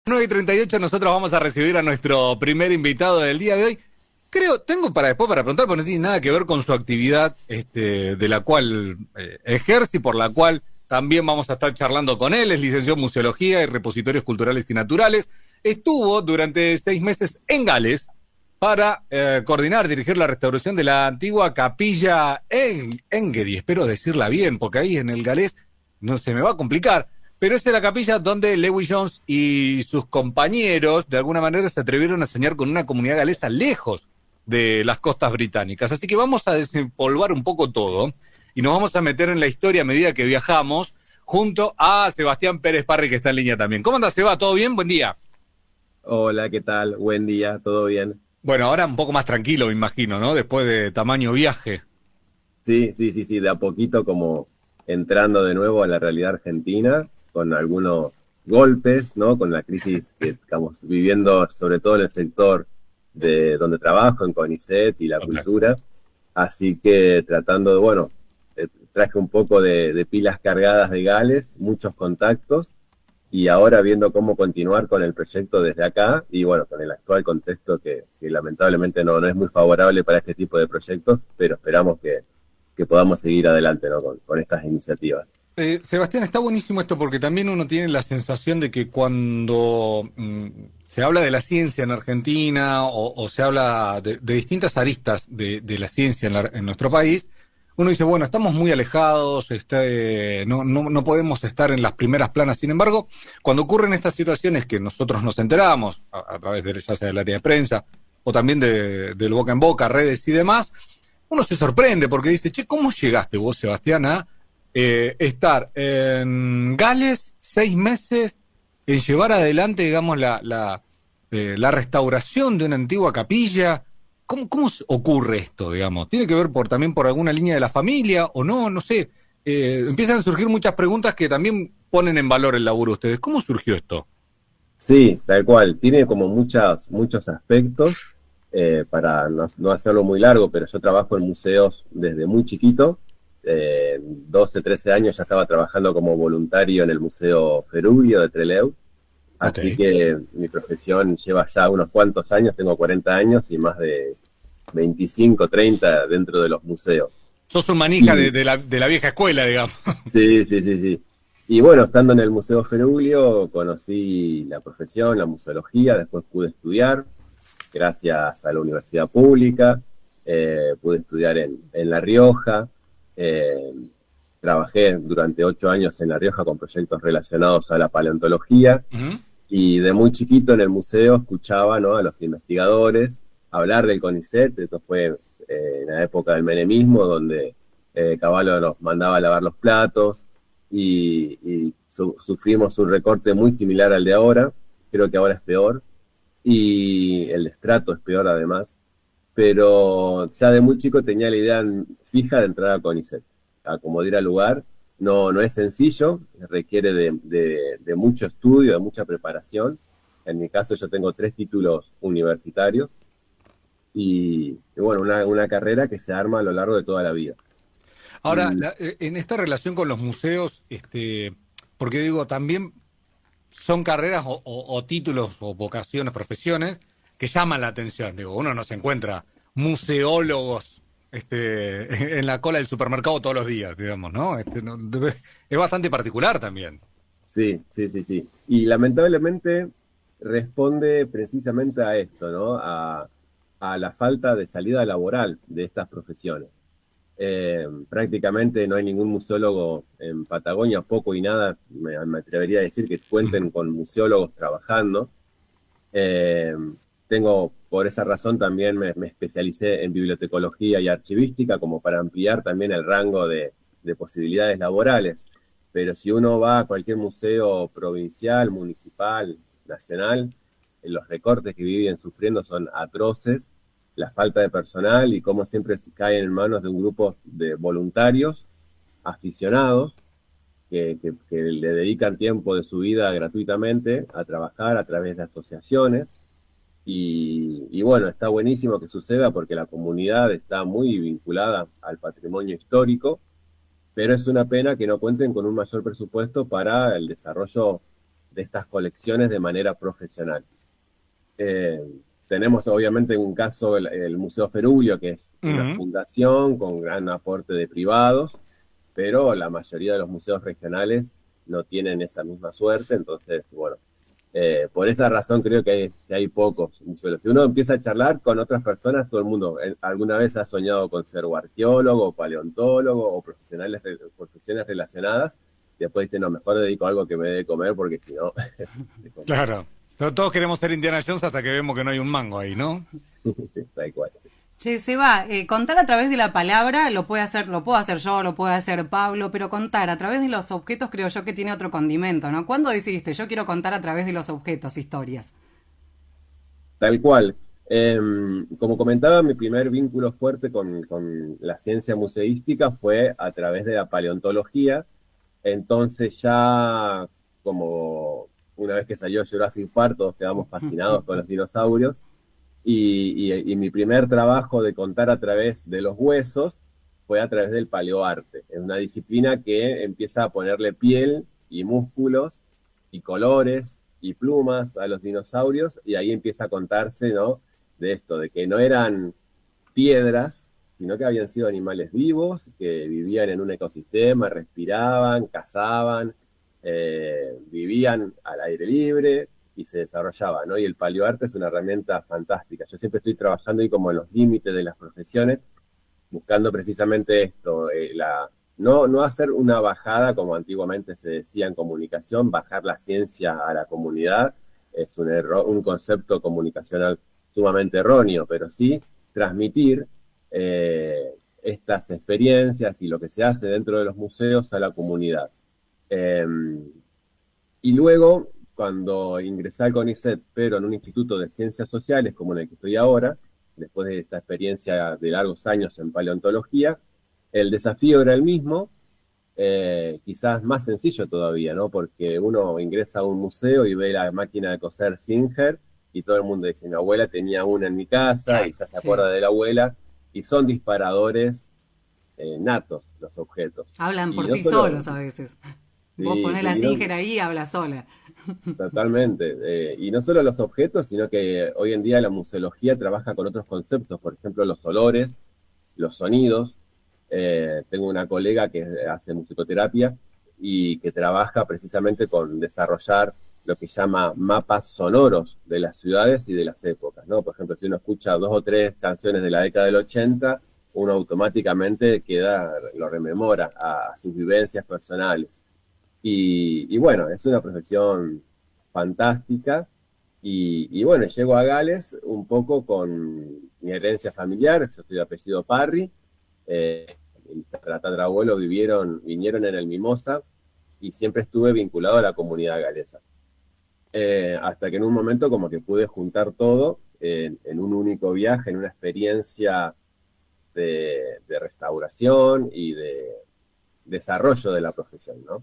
9:38 nosotros vamos a recibir a nuestro primer invitado del día de hoy. Tengo para después para preguntar, porque no tiene nada que ver con su actividad de la cual ejerce y por la cual también vamos a estar charlando con él. Es licenciado en Museología y Repositorios Culturales y Naturales. Estuvo durante 6 meses en Gales para dirigir la restauración de la antigua capilla en Engedi. Espero decirla bien, porque ahí en el galés no se me va a complicar. Pero esa es la capilla donde Lewis Jones y sus compañeros de alguna manera se atrevieron a soñar con una comunidad galesa lejos de las costas británicas. Así que vamos a desempolvar un poco todo y nos vamos a meter en la historia a medida que viajamos junto a Sebastián Pérez Parry, que está en línea también. ¿Cómo anda, Seba? ¿Todo bien? Buen día. Hola, ¿qué tal? Buen día, ¿todo bien? Bueno, ahora un poco más tranquilo, me imagino, ¿no? Después de tamaño viaje. Sí, de a poquito como entrando de nuevo a la realidad argentina, con algunos golpes, ¿no? Con la crisis que estamos viviendo, sobre todo en el sector de donde trabajo, en CONICET y la Okay. cultura. Así que tratando de, bueno, traje un poco de pilas cargadas de Gales, muchos contactos, y ahora viendo cómo continuar con el proyecto desde acá, y bueno, con el actual contexto que lamentablemente no es muy favorable para este tipo de proyectos, pero esperamos que podamos seguir adelante, ¿no? con estas iniciativas. Sebastián, está buenísimo esto porque también uno tiene la sensación de que cuando se habla de la ciencia en Argentina o se habla de distintas aristas de la ciencia en nuestro país, uno dice, bueno, estamos muy alejados, no podemos estar en las primeras planas. Sin embargo, cuando ocurren estas situaciones que nosotros nos enteramos a través de ya sea del área de prensa o también del boca en boca, redes y demás, uno se sorprende porque dice, che, ¿cómo llegaste vos, Sebastián, a estar en Gales 6 meses en llevar adelante, digamos, la restauración de una antigua capilla? ¿Cómo ocurre esto, digamos? ¿Tiene que ver también por alguna línea de la familia o no? No sé. Empiezan a surgir muchas preguntas que también ponen en valor el laburo de ustedes. ¿Cómo surgió esto? Sí, tal cual. Tiene como muchos aspectos, para no hacerlo muy largo, pero yo trabajo en museos desde muy chiquito. 12, 13 años ya estaba trabajando como voluntario en el Museo Feruglia de Trelew. Ok. Así que mi profesión lleva ya unos cuantos años, tengo 40 años y más de 25, 30 dentro de los museos. Sos un manija Y de la vieja escuela, digamos. sí. Y bueno, estando en el Museo Feruglio, conocí la profesión, la museología, después pude estudiar, gracias a la universidad pública, pude estudiar en La Rioja, eh, trabajé durante 8 años en La Rioja con proyectos relacionados a la paleontología, Ujú. y de muy chiquito en el museo escuchaba, ¿no?, a los investigadores hablar del CONICET. Esto fue en la época del menemismo, donde Cavallo nos mandaba a lavar los platos, y sufrimos un recorte muy similar al de ahora. Creo que ahora es peor, y el estrato es peor además, pero ya de muy chico tenía la idea fija de entrar a CONICET, a como diera lugar. No es sencillo, requiere de mucho estudio, de mucha preparación. En mi caso yo tengo 3 títulos universitarios y bueno, una carrera que se arma a lo largo de toda la vida. Ahora, Mm, en esta relación con los museos, porque digo, también son carreras o títulos o vocaciones, profesiones que llaman la atención. Digo, uno no se encuentra museólogos en la cola del supermercado todos los días, digamos, ¿no? Es bastante particular también. sí. Y lamentablemente responde precisamente a esto, ¿no? A la falta de salida laboral de estas profesiones. Prácticamente no hay ningún museólogo en Patagonia, poco y nada, me atrevería a decir, que Ujú. cuenten con museólogos trabajando. Eh, por esa razón también me especialicé en bibliotecología y archivística, como para ampliar también el rango de posibilidades laborales. Pero si uno va a cualquier museo provincial, municipal, nacional, los recortes que viven sufriendo son atroces, la falta de personal y cómo siempre se caen en manos de un grupo de voluntarios, aficionados, que le dedican tiempo de su vida gratuitamente a trabajar a través de asociaciones. Y bueno, está buenísimo que suceda porque la comunidad está muy vinculada al patrimonio histórico, pero es una pena que no cuenten con un mayor presupuesto para el desarrollo de estas colecciones de manera profesional. Tenemos obviamente un caso, el Museo Ferulio, que es una fundación con gran aporte de privados, pero la mayoría de los museos regionales no tienen esa misma suerte, entonces, bueno, por esa razón creo que hay pocos museos. Si uno empieza a charlar con otras personas, todo el mundo alguna vez ha soñado con ser o arqueólogo, o paleontólogo, o profesiones relacionadas, y después dice, no, mejor dedico a algo que me dé de comer, porque si no... Claro. Todos queremos ser Indiana Jones hasta que vemos que no hay un mango ahí, ¿no? Sí, tal cual. Che, Seba, contar a través de la palabra lo puedo hacer yo, lo puede hacer Pablo, pero contar a través de los objetos creo yo que tiene otro condimento, ¿no? ¿Cuándo decidiste? Yo quiero contar a través de los objetos, historias. Tal cual. Como comentaba, mi primer vínculo fuerte con la ciencia museística fue a través de la paleontología. Entonces ya como una vez que salió Jurassic Park, todos quedamos fascinados con los dinosaurios. Y mi primer trabajo de contar a través de los huesos fue a través del paleoarte. Es una disciplina que empieza a ponerle piel y músculos y colores y plumas a los dinosaurios, y ahí empieza a contarse, ¿no?, de esto, de que no eran piedras, sino que habían sido animales vivos, que vivían en un ecosistema, respiraban, cazaban, vivían al aire libre y se desarrollaban, ¿no? Y el paleoarte es una herramienta fantástica. Yo siempre estoy trabajando ahí como en los límites de las profesiones, buscando precisamente esto, no hacer una bajada como antiguamente se decía en comunicación, bajar la ciencia a la comunidad, es un concepto comunicacional sumamente erróneo, pero sí transmitir estas experiencias y lo que se hace dentro de los museos a la comunidad. Y luego, cuando ingresé al CONICET, pero en un instituto de ciencias sociales como en el que estoy ahora, después de esta experiencia de largos años en paleontología, el desafío era el mismo, quizás más sencillo todavía, ¿no? Porque uno ingresa a un museo y ve la máquina de coser Singer y todo el mundo dice, mi abuela tenía una en mi casa, y ya se acuerda de la abuela, y son disparadores natos los objetos. Hablan por sí solos a veces. Sí, vos ponés la Singer ahí y habla sola. Totalmente. Y no solo los objetos, sino que hoy en día la museología trabaja con otros conceptos, por ejemplo, los olores, los sonidos. Tengo una colega que hace musicoterapia y que trabaja precisamente con desarrollar lo que llama mapas sonoros de las ciudades y de las épocas, ¿no? Por ejemplo, si uno escucha 2 o 3 canciones de la década del 80, uno automáticamente lo rememora a sus vivencias personales. Y bueno, es una profesión fantástica. Y bueno, llego a Gales un poco con mi herencia familiar. Yo soy de apellido Parry. Mis tatarabuelos vinieron en el Mimosa y siempre estuve vinculado a la comunidad galesa. Hasta que en un momento como que pude juntar todo en un único viaje, en una experiencia de restauración y de desarrollo de la profesión, ¿no?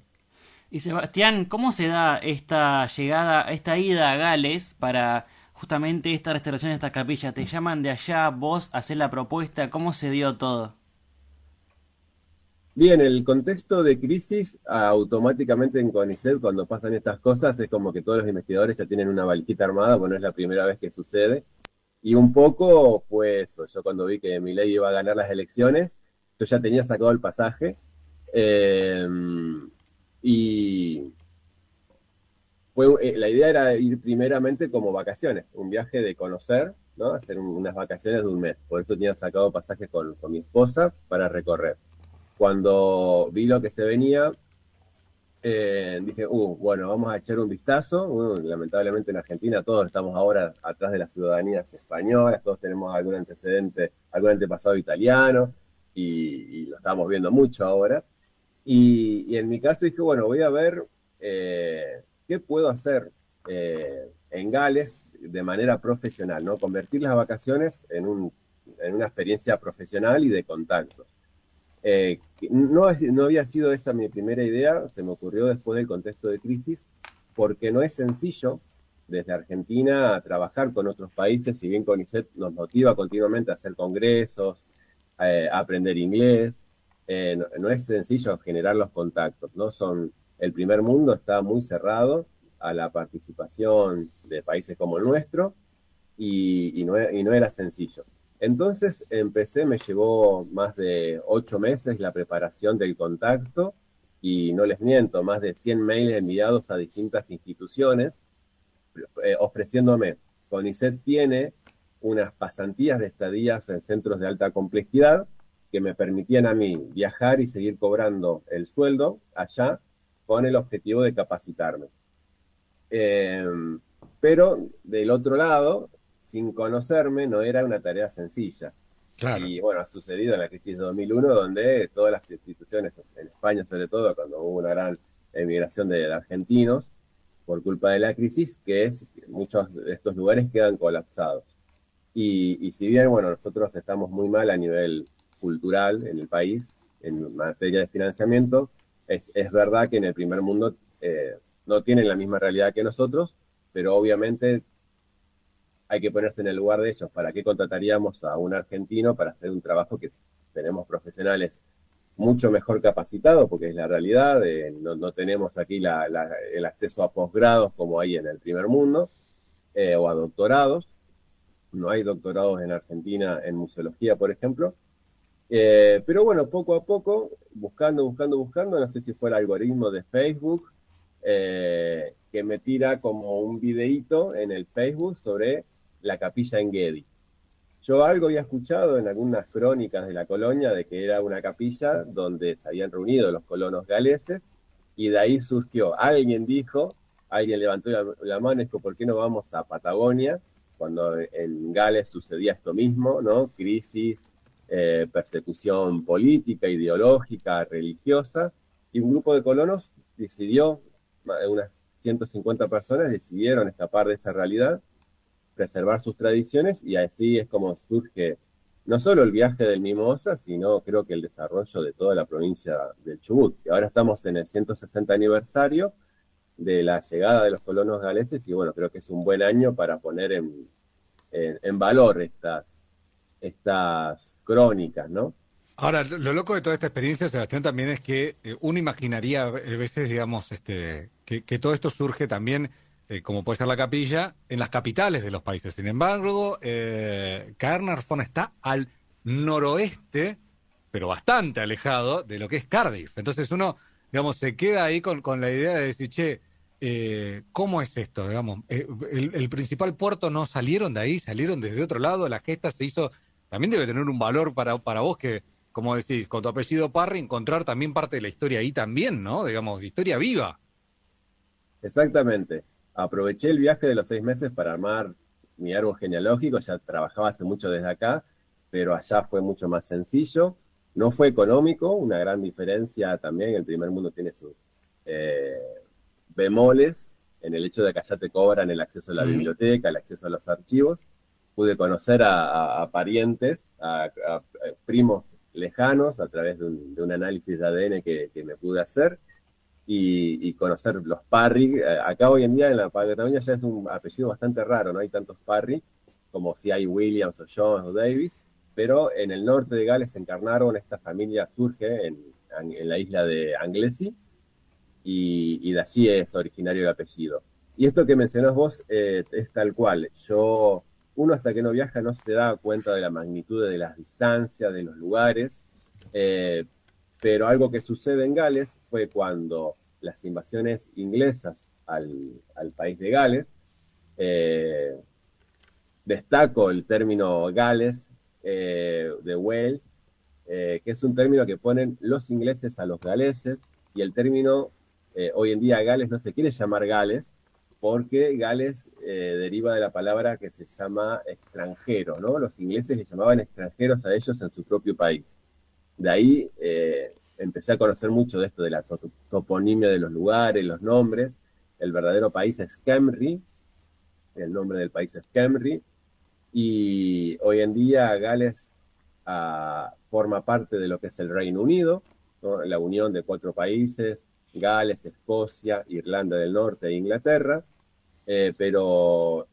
Y Sebastián, ¿cómo se da esta ida a Gales para justamente esta restauración de esta capilla? ¿Te llaman de allá, vos hacés la propuesta? ¿Cómo se dio todo? Bien, el contexto de crisis, automáticamente en CONICET, cuando pasan estas cosas, es como que todos los investigadores ya tienen una valijita armada, bueno, es la primera vez que sucede. Y un poco fue eso. Yo cuando vi que Milei iba a ganar las elecciones, yo ya tenía sacado el pasaje. Y la idea era ir primeramente como vacaciones, un viaje de conocer, ¿no? Hacer unas vacaciones de un mes. Por eso tenía sacado pasajes con mi esposa para recorrer. Cuando vi lo que se venía, dije, bueno, vamos a echar un vistazo. Lamentablemente en Argentina todos estamos ahora atrás de las ciudadanías españolas, todos tenemos algún antecedente, algún antepasado italiano, y lo estamos viendo mucho ahora. Y en mi caso dije, bueno, voy a ver qué puedo hacer en Gales de manera profesional, ¿no? Convertir las vacaciones en una experiencia profesional y de contactos. No había sido esa mi primera idea, se me ocurrió después del contexto de crisis, porque no es sencillo desde Argentina trabajar con otros países, si bien CONICET nos motiva continuamente a hacer congresos, a aprender inglés. No es sencillo generar los contactos, ¿no? El primer mundo está muy cerrado a la participación de países como el nuestro y no era sencillo. Entonces me llevó más de 8 meses la preparación del contacto y no les miento, más de 100 mails enviados a distintas instituciones ofreciéndome. CONICET tiene unas pasantías de estadías en centros de alta complejidad que me permitían a mí viajar y seguir cobrando el sueldo allá con el objetivo de capacitarme. Pero del otro lado, sin conocerme, no era una tarea sencilla. Claro. Y bueno, ha sucedido en la crisis de 2001, donde todas las instituciones, en España sobre todo, cuando hubo una gran emigración de argentinos, por culpa de la crisis, muchos de estos lugares quedan colapsados. Y si bien, bueno, nosotros estamos muy mal a nivel cultural en el país, en materia de financiamiento, es verdad que en el primer mundo no tienen la misma realidad que nosotros, pero obviamente hay que ponerse en el lugar de ellos. ¿Para qué contrataríamos a un argentino para hacer un trabajo que tenemos profesionales mucho mejor capacitados? Porque es la realidad, no tenemos aquí el acceso a posgrados como hay en el primer mundo, o a doctorados. No hay doctorados en Argentina en museología, por ejemplo. Pero bueno, poco a poco, buscando, no sé si fue el algoritmo de Facebook, que me tira como un videíto en el Facebook sobre la capilla en Guedi. Yo algo había escuchado en algunas crónicas de la colonia de que era una capilla donde se habían reunido los colonos galeses, y de ahí surgió, alguien levantó la mano y dijo, ¿por qué no vamos a Patagonia? Cuando en Gales sucedía esto mismo, ¿no? Crisis, persecución política, ideológica, religiosa, y un grupo de colonos decidió, unas 150 personas decidieron escapar de esa realidad, preservar sus tradiciones, y así es como surge no solo el viaje del Mimosa, sino creo que el desarrollo de toda la provincia del Chubut. Y ahora estamos en el 160 aniversario de la llegada de los colonos galeses, y bueno, creo que es un buen año para poner en valor estas crónicas, ¿no? Ahora, lo loco de toda esta experiencia, Sebastián, también es que uno imaginaría a veces, digamos, que todo esto surge también, como puede ser la capilla, en las capitales de los países. Sin embargo, Caernarfon está al noroeste, pero bastante alejado de lo que es Cardiff. Entonces uno, digamos, se queda ahí con la idea de decir, che, ¿cómo es esto? Digamos, el principal puerto no salieron de ahí, salieron desde otro lado, la gesta se hizo, también debe tener un valor para vos que, como decís, con tu apellido Parry, encontrar también parte de la historia ahí también, ¿no? Digamos, historia viva. Exactamente. Aproveché el viaje de los 6 meses para armar mi árbol genealógico. Ya trabajaba hace mucho desde acá, pero allá fue mucho más sencillo. No fue económico, una gran diferencia también. El primer mundo tiene sus bemoles en el hecho de que allá te cobran el acceso a la biblioteca, el acceso a los archivos. Pude conocer a parientes, a primos lejanos a través de un análisis de ADN que me pude hacer, y conocer los Parry. Acá hoy en día en la Patagonia ya es un apellido bastante raro, no hay tantos Parry como si hay Williams o Jones o Davis, pero en el norte de Gales, en Carnarvon, esta familia surge en la isla de Anglesey, y de allí es originario el apellido. Y esto que mencionás vos es tal cual. Uno hasta que no viaja no se da cuenta de la magnitud de las distancias, de los lugares, pero algo que sucede en Gales fue cuando las invasiones inglesas al país de Gales, destaco el término Gales, de Wales, que es un término que ponen los ingleses a los galeses, y el término, hoy en día Gales no se quiere llamar Gales, porque Gales deriva de la palabra que se llama extranjero, ¿no? Los ingleses le llamaban extranjeros a ellos en su propio país. De ahí empecé a conocer mucho de esto de la toponimia de los lugares, los nombres. El verdadero país es Cymru, el nombre del país es Cymru, y hoy en día Gales forma parte de lo que es el Reino Unido, ¿no? La unión de 4 países, Gales, Escocia, Irlanda del Norte e Inglaterra, pero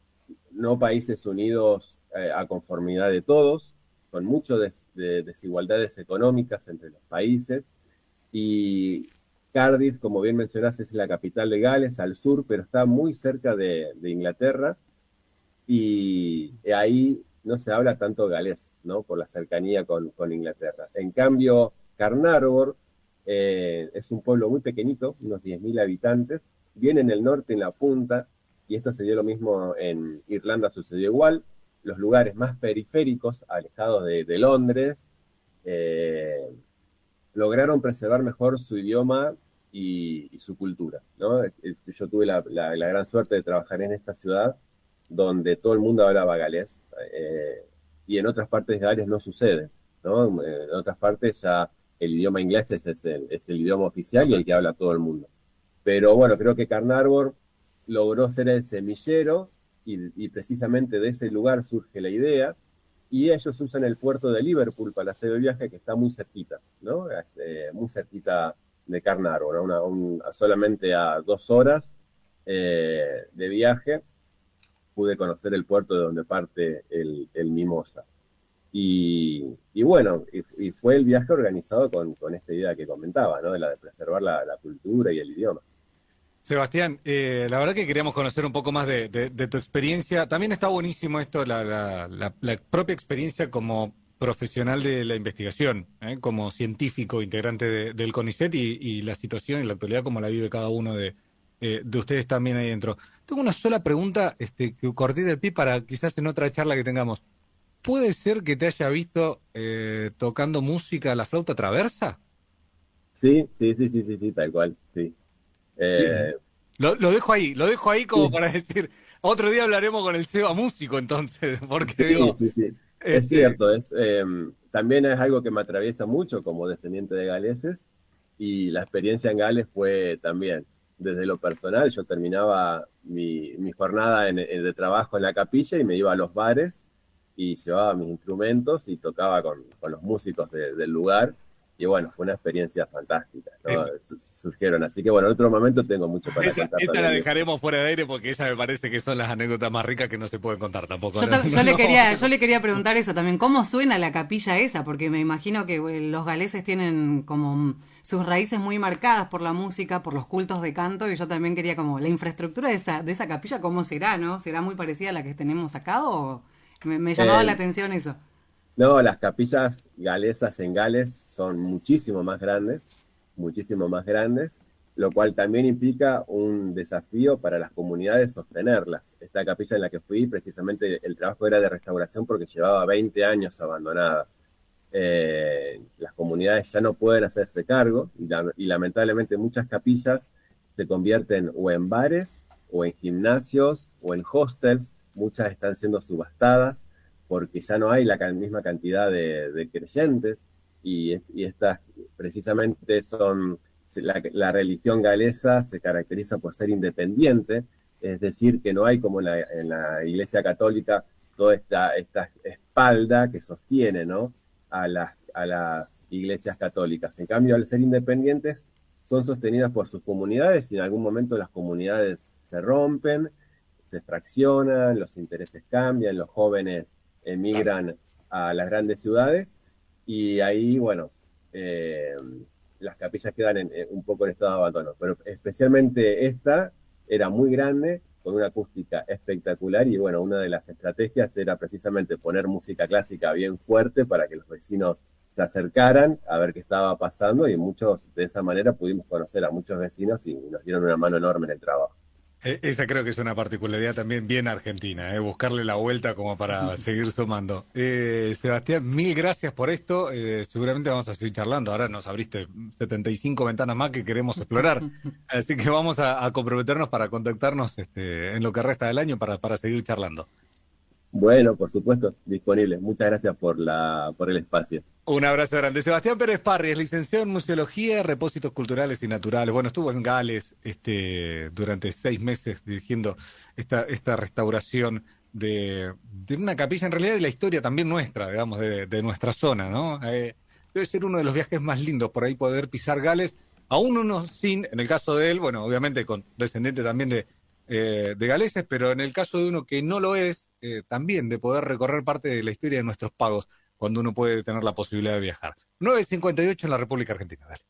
no países unidos a conformidad de todos, con muchas desigualdades económicas entre los países, y Cardiff, como bien mencionás, es la capital de Gales, al sur, pero está muy cerca de Inglaterra, y ahí no se habla tanto galés, ¿no? Por la cercanía con Inglaterra. En cambio, Carnarvon es un pueblo muy pequeñito, unos 10.000 habitantes, viene en el norte, en la punta, y esto se dio lo mismo en Irlanda, sucedió igual. Los lugares más periféricos, alejados de Londres, lograron preservar mejor su idioma y su cultura, ¿no? Yo tuve la gran suerte de trabajar en esta ciudad donde todo el mundo hablaba galés, y en otras partes de Gales no sucede, ¿no? En otras partes ya el idioma inglés es el idioma oficial y el que habla todo el mundo. Pero bueno, creo que Carnarvon logró ser el semillero y precisamente de ese lugar surge la idea, y ellos usan el puerto de Liverpool para hacer el viaje, que está muy cerquita, ¿no? Muy cerquita de Carnarvon, ¿no? Solamente a 2 horas de viaje pude conocer el puerto de donde parte el Mimosa. Y bueno, y fue el viaje organizado con esta idea que comentaba, ¿no? De la de preservar la cultura y el idioma. Sebastián, la verdad que queríamos conocer un poco más de tu experiencia. También está buenísimo esto, la propia experiencia como profesional de la investigación, como científico integrante del CONICET y la situación y la actualidad como la vive cada uno de ustedes también ahí dentro. Tengo una sola pregunta que corté del pie para quizás en otra charla que tengamos. ¿Puede ser que te haya visto tocando música a la flauta traversa? Sí, tal cual, sí. Lo dejo ahí como para decir, otro día hablaremos con el Seba músico entonces, porque sí, digo... sí. Es cierto, también es algo que me atraviesa mucho como descendiente de galeses, y la experiencia en Gales fue también, desde lo personal, yo terminaba mi jornada de trabajo en la capilla y me iba a los bares y llevaba mis instrumentos y tocaba con los músicos del lugar. Y bueno, fue una experiencia fantástica, ¿no? Surgieron. Así que bueno, en otro momento tengo mucho para contar. Esa la dejaremos fuera de aire porque esa me parece que son las anécdotas más ricas que no se pueden contar tampoco. Yo le quería preguntar eso también. ¿Cómo suena la capilla esa? Porque me imagino que los galeses tienen como sus raíces muy marcadas por la música, por los cultos de canto, y yo también quería como la infraestructura de esa capilla, ¿cómo será, no? ¿Será muy parecida a la que tenemos acá o...? Me llamaba la atención eso. No, las capillas galesas en Gales son muchísimo más grandes, lo cual también implica un desafío para las comunidades sostenerlas. Esta capilla en la que fui, precisamente el trabajo era de restauración porque llevaba 20 años abandonada. Las comunidades ya no pueden hacerse cargo y lamentablemente muchas capillas se convierten o en bares, o en gimnasios, o en hostels. Muchas están siendo subastadas porque ya no hay la misma cantidad de creyentes, y estas precisamente son, la religión galesa se caracteriza por ser independiente, es decir, que no hay como en la Iglesia Católica toda esta espalda que sostiene, ¿no?, a las iglesias católicas. En cambio, al ser independientes, son sostenidas por sus comunidades, y en algún momento las comunidades se rompen, se fraccionan, los intereses cambian, los jóvenes emigran a las grandes ciudades, y ahí, bueno, las capillas quedan un poco en estado de abandono. Pero especialmente esta era muy grande, con una acústica espectacular, y bueno, una de las estrategias era precisamente poner música clásica bien fuerte para que los vecinos se acercaran a ver qué estaba pasando, y muchos de esa manera pudimos conocer a muchos vecinos y nos dieron una mano enorme en el trabajo. Esa creo que es una particularidad también bien argentina, buscarle la vuelta como para seguir sumando. Sebastián, mil gracias por esto. Seguramente vamos a seguir charlando. Ahora nos abriste 75 ventanas más que queremos explorar. Así que vamos a comprometernos para contactarnos en lo que resta del año para seguir charlando. Bueno, por supuesto, disponible. Muchas gracias por el espacio. Un abrazo grande. Sebastián Pérez Parry es licenciado en Museología, Repósitos Culturales y Naturales. Bueno, estuvo en Gales durante 6 meses dirigiendo esta restauración de una capilla, en realidad de la historia también nuestra, digamos, de nuestra zona, ¿no? Debe ser uno de los viajes más lindos por ahí poder pisar Gales, aún uno sin, en el caso de él, bueno, obviamente con descendiente también de galeses, pero en el caso de uno que no lo es, también de poder recorrer parte de la historia de nuestros pagos cuando uno puede tener la posibilidad de viajar. 9:58 en la República Argentina. Dale.